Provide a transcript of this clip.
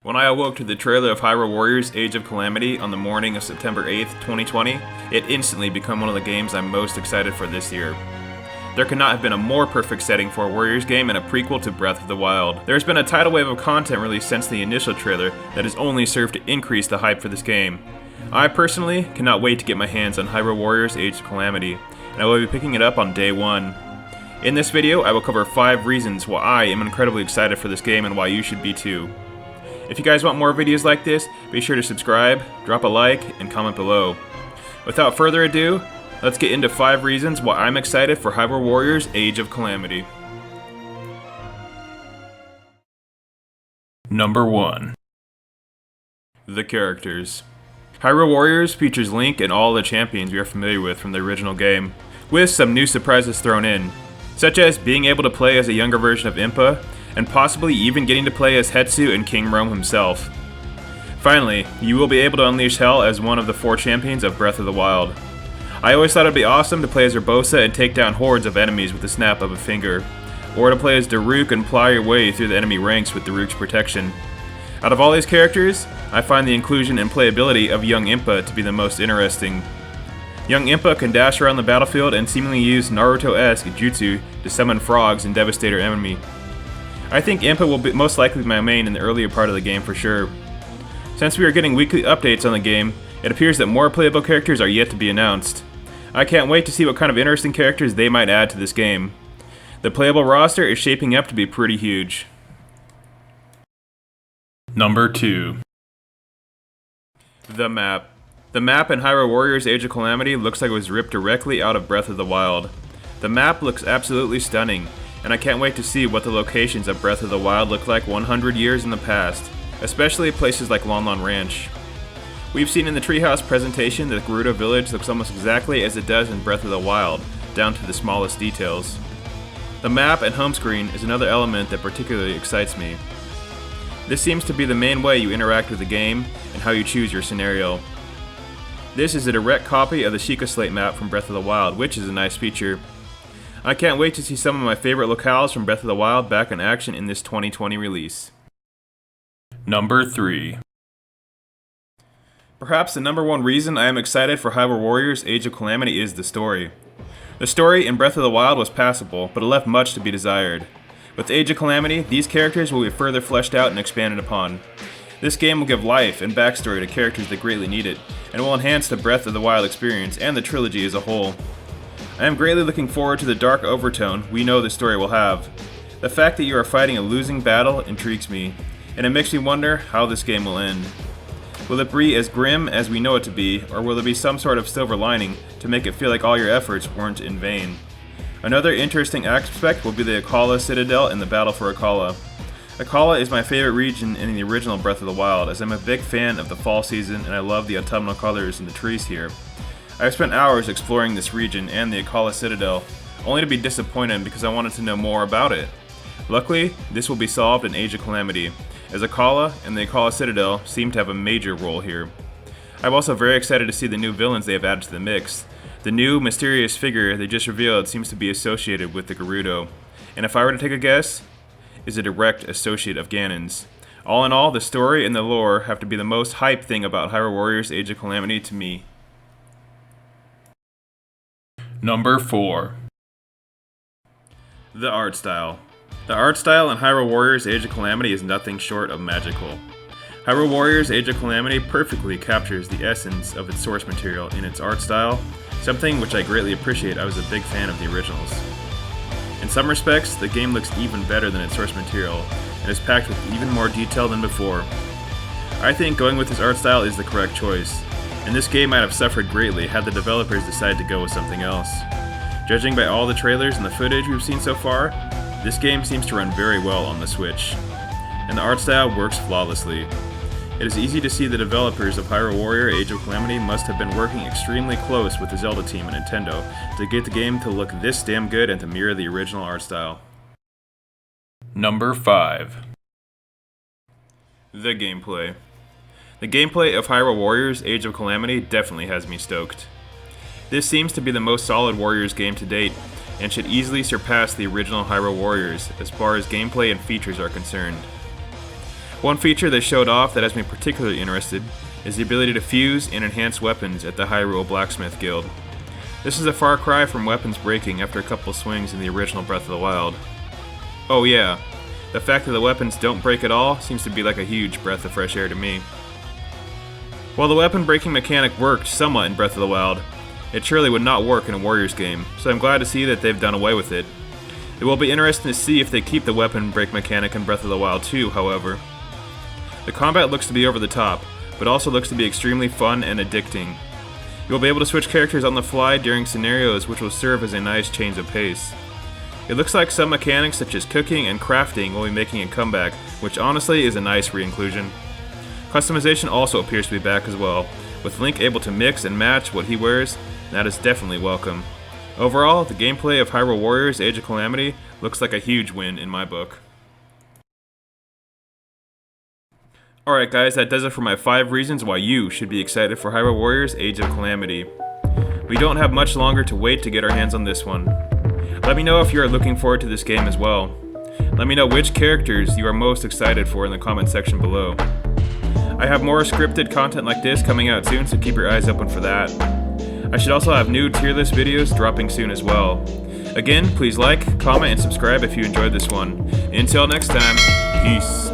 When I awoke to the trailer of Hyrule Warriors Age of Calamity on the morning of September 8th, 2020, it instantly became one of the games I'm most excited for this year. There could not have been a more perfect setting for a Warriors game and a prequel to Breath of the Wild. There has been a tidal wave of content released since the initial trailer that has only served to increase the hype for this game. I personally cannot wait to get my hands on Hyrule Warriors Age of Calamity, and I will be picking it up on day one. In this video, I will cover 5 reasons why I am incredibly excited for this game and why you should be too. If you guys want more videos like this, be sure to subscribe, drop a like, and comment below. Without further ado, let's get into 5 reasons why I'm excited for Hyrule Warriors Age of Calamity. Number 1. The characters. Hyrule Warriors features Link and all the champions we are familiar with from the original game, with some new surprises thrown in, such as being able to play as a younger version of Impa, and possibly even getting to play as Hetsu and King Rome himself. Finally, you will be able to unleash Hell as one of the 4 champions of Breath of the Wild. I always thought it'd be awesome to play as Urbosa and take down hordes of enemies with the snap of a finger, or to play as Daruk and ply your way through the enemy ranks with Daruk's protection. Out of all these characters, I find the inclusion and playability of young Impa to be the most interesting. Young Impa can dash around the battlefield and seemingly use Naruto-esque jutsu to summon frogs and devastate our enemy. I think Impa will be most likely my main in the earlier part of the game for sure. Since we are getting weekly updates on the game, it appears that more playable characters are yet to be announced. I can't wait to see what kind of interesting characters they might add to this game. The playable roster is shaping up to be pretty huge. Number 2. The map. The map in Hyrule Warriors Age of Calamity looks like it was ripped directly out of Breath of the Wild. The map looks absolutely stunning, and I can't wait to see what the locations of Breath of the Wild look like 100 years in the past, especially places like Lon Lon Ranch. We've seen in the Treehouse presentation that Gerudo Village looks almost exactly as it does in Breath of the Wild, down to the smallest details. The map and home screen is another element that particularly excites me. This seems to be the main way you interact with the game and how you choose your scenario. This is a direct copy of the Sheikah Slate map from Breath of the Wild, which is a nice feature. I can't wait to see some of my favorite locales from Breath of the Wild back in action in this 2020 release. Number 3. Perhaps the number 1 reason I am excited for Hyrule Warriors Age of Calamity is the story. The story in Breath of the Wild was passable, but it left much to be desired. With Age of Calamity, these characters will be further fleshed out and expanded upon. This game will give life and backstory to characters that greatly need it, and will enhance the Breath of the Wild experience and the trilogy as a whole. I am greatly looking forward to the dark overtone we know the story will have. The fact that you are fighting a losing battle intrigues me, and it makes me wonder how this game will end. Will it be as grim as we know it to be, or will there be some sort of silver lining to make it feel like all your efforts weren't in vain? Another interesting aspect will be the Akkala Citadel and the battle for Akkala. Akkala is my favorite region in the original Breath of the Wild, as I'm a big fan of the fall season and I love the autumnal colors in the trees here. I've spent hours exploring this region and the Akkala Citadel, only to be disappointed because I wanted to know more about it. Luckily, this will be solved in Age of Calamity, as Akkala and the Akkala Citadel seem to have a major role here. I'm also very excited to see the new villains they have added to the mix. The new mysterious figure they just revealed seems to be associated with the Gerudo, and if I were to take a guess, is a direct associate of Ganon's. All in all, the story and the lore have to be the most hype thing about Hyrule Warriors Age of Calamity to me. Number 4. The art style. The art style in Hyrule Warriors Age of Calamity is nothing short of magical. Hyrule Warriors Age of Calamity perfectly captures the essence of its source material in its art style, something which I greatly appreciate. I was a big fan of the originals. In some respects, the game looks even better than its source material, and is packed with even more detail than before. I think going with this art style is the correct choice, and this game might have suffered greatly had the developers decided to go with something else. Judging by all the trailers and the footage we've seen so far, this game seems to run very well on the Switch, and the art style works flawlessly. It is easy to see the developers of Hyrule Warrior Age of Calamity must have been working extremely close with the Zelda team and Nintendo to get the game to look this damn good and to mirror the original art style. Number 5. The gameplay. The gameplay of Hyrule Warriors Age of Calamity definitely has me stoked. This seems to be the most solid Warriors game to date, and should easily surpass the original Hyrule Warriors as far as gameplay and features are concerned. One feature they showed off that has me particularly interested is the ability to fuse and enhance weapons at the Hyrule Blacksmith Guild. This is a far cry from weapons breaking after a couple swings in the original Breath of the Wild. Oh yeah, the fact that the weapons don't break at all seems to be like a huge breath of fresh air to me. While the weapon breaking mechanic worked somewhat in Breath of the Wild, it surely would not work in a Warriors game, so I'm glad to see that they've done away with it. It will be interesting to see if they keep the weapon break mechanic in Breath of the Wild 2, however. The combat looks to be over the top, but also looks to be extremely fun and addicting. You will be able to switch characters on the fly during scenarios, which will serve as a nice change of pace. It looks like some mechanics such as cooking and crafting will be making a comeback, which honestly is a nice re-inclusion. Customization also appears to be back as well, with Link able to mix and match what he wears, and that is definitely welcome. Overall, the gameplay of Hyrule Warriors Age of Calamity looks like a huge win in my book. Alright guys, that does it for my 5 reasons why you should be excited for Hyrule Warriors Age of Calamity. We don't have much longer to wait to get our hands on this one. Let me know if you are looking forward to this game as well. Let me know which characters you are most excited for in the comment section below. I have more scripted content like this coming out soon, so keep your eyes open for that. I should also have new tier list videos dropping soon as well. Again, please like, comment, and subscribe if you enjoyed this one. Until next time, peace.